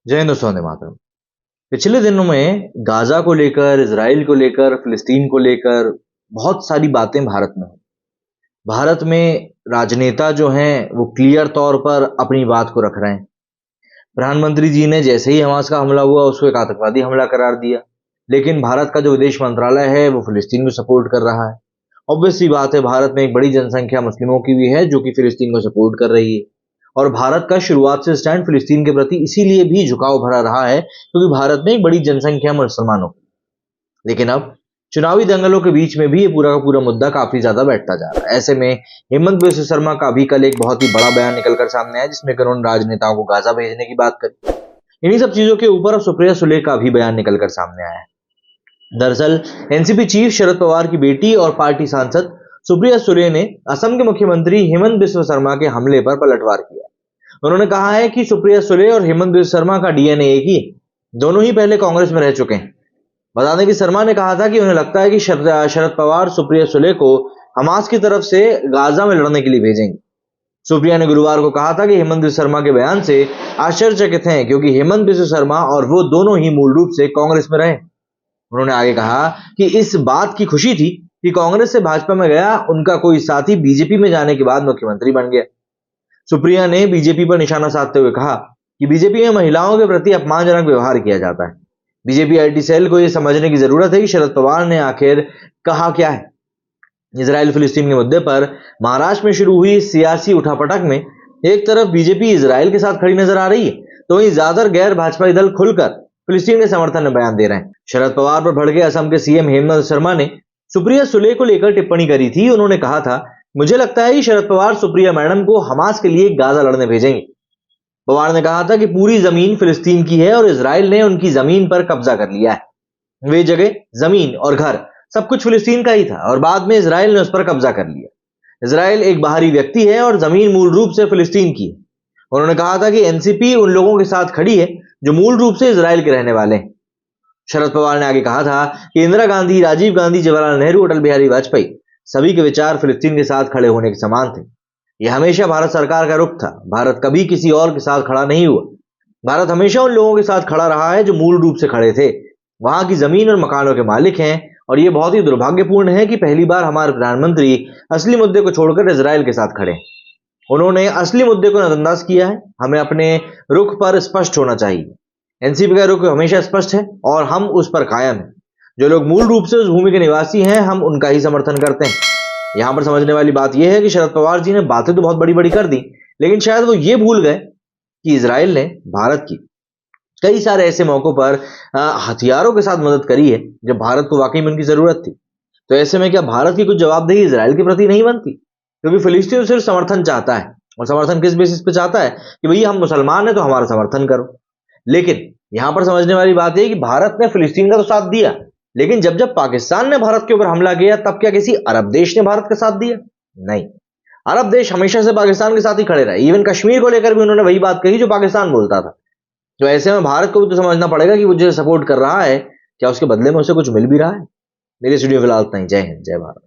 जय हिंद, वंदे मातरम। पिछले दिनों में गाजा को लेकर, इजराइल को लेकर, फिलिस्तीन को लेकर बहुत सारी बातें भारत में हुई। भारत में राजनेता जो हैं वो क्लियर तौर पर अपनी बात को रख रहे हैं। प्रधानमंत्री जी ने जैसे ही हमास का हमला हुआ उसको एक आतंकवादी हमला करार दिया, लेकिन भारत का जो विदेश मंत्रालय है वो फिलिस्तीन को सपोर्ट कर रहा है। ऑब्वियस सी बात है, भारत में एक बड़ी जनसंख्या मुस्लिमों की भी है जो कि फिलिस्तीन को सपोर्ट कर रही है। और भारत का शुरुआत से स्टैंड फिलिस्तीन के प्रति इसीलिए भी झुकाव भरा रहा है क्योंकि भारत में एक बड़ी जनसंख्या मुसलमानों की। लेकिन अब चुनावी दंगलों के बीच में भी ये पूरा का पूरा मुद्दा काफी ज्यादा बैठता जा रहा है। ऐसे में हेमंत बिस्व शर्मा का भी कल एक बहुत ही बड़ा बयान निकलकर सामने आया जिसमें उन्होंने राजनेताओं को गाजा भेजने की बात करी। इन्हीं सब चीजों के ऊपर अब सुप्रिया सुले का भी बयान निकलकर सामने आया है। दरअसल एनसीपी चीफ शरद पवार की बेटी और पार्टी सांसद सुप्रिया सुले ने असम के मुख्यमंत्री हेमंत बिस्व शर्मा के हमले पर पलटवार किया। उन्होंने कहा है कि सुप्रिया सुले और हेमंत बिस्व शर्मा का डीएनए एक ही है, दोनों ही पहले कांग्रेस में रह चुके हैं। बता दें कि शर्मा ने कहा था कि उन्हें लगता है कि शरद पवार सुप्रिया सुले को हमास की तरफ से गाजा में लड़ने के लिए भेजेंगे। सुप्रिया ने गुरुवार को कहा था कि हेमंत बिस्व शर्मा के बयान से आश्चर्यचकित हैं क्योंकि हेमंत बिस्व शर्मा और वो दोनों ही मूल रूप से कांग्रेस में रहे। उन्होंने आगे कहा कि इस बात की खुशी थी कि कांग्रेस से भाजपा में गया उनका कोई साथी बीजेपी में जाने के बाद मुख्यमंत्री बन गया। सुप्रिया ने बीजेपी पर निशाना साधते हुए कहा कि बीजेपी में महिलाओं के प्रति अपमानजनक व्यवहार किया जाता है। बीजेपी आईटी सेल को यह समझने की जरूरत है कि शरद पवार ने आखिर कहा क्या है। इजराइल फिलिस्तीन के मुद्दे पर महाराष्ट्र में शुरू हुई सियासी उठापटक में एक तरफ बीजेपी इजराइल के साथ खड़ी नजर आ रही है तो वहीं ज्यादातर गैर भाजपाई दल खुलकर फिलिस्तीन के समर्थन में बयान दे रहे हैं। शरद पवार पर भड़के असम के सीएम हेमंत शर्मा ने सुप्रिया सुले को लेकर टिप्पणी करी थी। उन्होंने कहा था, मुझे लगता है कि शरद पवार सुप्रिया मैडम को हमास के लिए गाजा लड़ने भेजेंगे। पवार ने कहा था कि पूरी जमीन फिलिस्तीन की है और इजराइल ने उनकी जमीन पर कब्जा कर लिया है। वे जगह, जमीन और घर सब कुछ फिलिस्तीन का ही था और बाद में इजराइल ने उस पर कब्जा कर लिया। इजराइल एक बाहरी व्यक्ति है और जमीन मूल रूप से फिलिस्तीन की है। उन्होंने कहा था कि एनसीपी उन लोगों के साथ खड़ी है जो मूल रूप से इजराइल के रहने वाले हैं। शरद पवार ने आगे कहा था कि इंदिरा गांधी, राजीव गांधी, जवाहरलाल नेहरू, अटल बिहारी वाजपेयी सभी के विचार फिलिस्तीन के साथ खड़े होने के समान थे। यह हमेशा भारत सरकार का रुख था। भारत कभी किसी और के साथ खड़ा नहीं हुआ। भारत हमेशा उन लोगों के साथ खड़ा रहा है जो मूल रूप से खड़े थे, वहां की जमीन और मकानों के मालिक हैं। और यह बहुत ही दुर्भाग्यपूर्ण है कि पहली बार हमारे प्रधानमंत्री असली मुद्दे को छोड़कर इजराइल के साथ खड़े। उन्होंने असली मुद्दे को नजरअंदाज किया है। हमें अपने रुख पर स्पष्ट होना चाहिए। एनसीपी का रुख हमेशा स्पष्ट है और हम उस पर कायम हैं। जो लोग मूल रूप से उस भूमि के निवासी हैं, हम उनका ही समर्थन करते हैं। यहां पर समझने वाली बात यह है कि शरद पवार जी ने बातें तो बहुत बड़ी बड़ी कर दी, लेकिन शायद वो ये भूल गए कि इजराइल ने भारत की कई सारे ऐसे मौकों पर हथियारों के साथ मदद करी है जब भारत को वाकई में उनकी जरूरत थी। तो ऐसे में क्या भारत की कुछ जवाबदेही इजराइल के प्रति नहीं बनती? क्योंकि फिलिस्तीन सिर्फ समर्थन चाहता है, और समर्थन किस बेसिस पे चाहता है कि भैया हम मुसलमान हैं तो हमारा समर्थन करो। लेकिन यहां पर समझने वाली बात यह कि भारत ने फिलिस्तीन का तो साथ दिया, लेकिन जब जब पाकिस्तान ने भारत के ऊपर हमला किया तब क्या किसी अरब देश ने भारत का साथ दिया? नहीं। अरब देश हमेशा से पाकिस्तान के साथ ही खड़े रहे। इवन कश्मीर को लेकर भी उन्होंने वही बात कही जो पाकिस्तान बोलता था। तो ऐसे में भारत को भी तो समझना पड़ेगा कि वो जो सपोर्ट कर रहा है क्या उसके बदले में उसे कुछ मिल भी रहा है। मेरे स्टूडियो फिलहाल इतना ही। जय हिंद, जय भारत।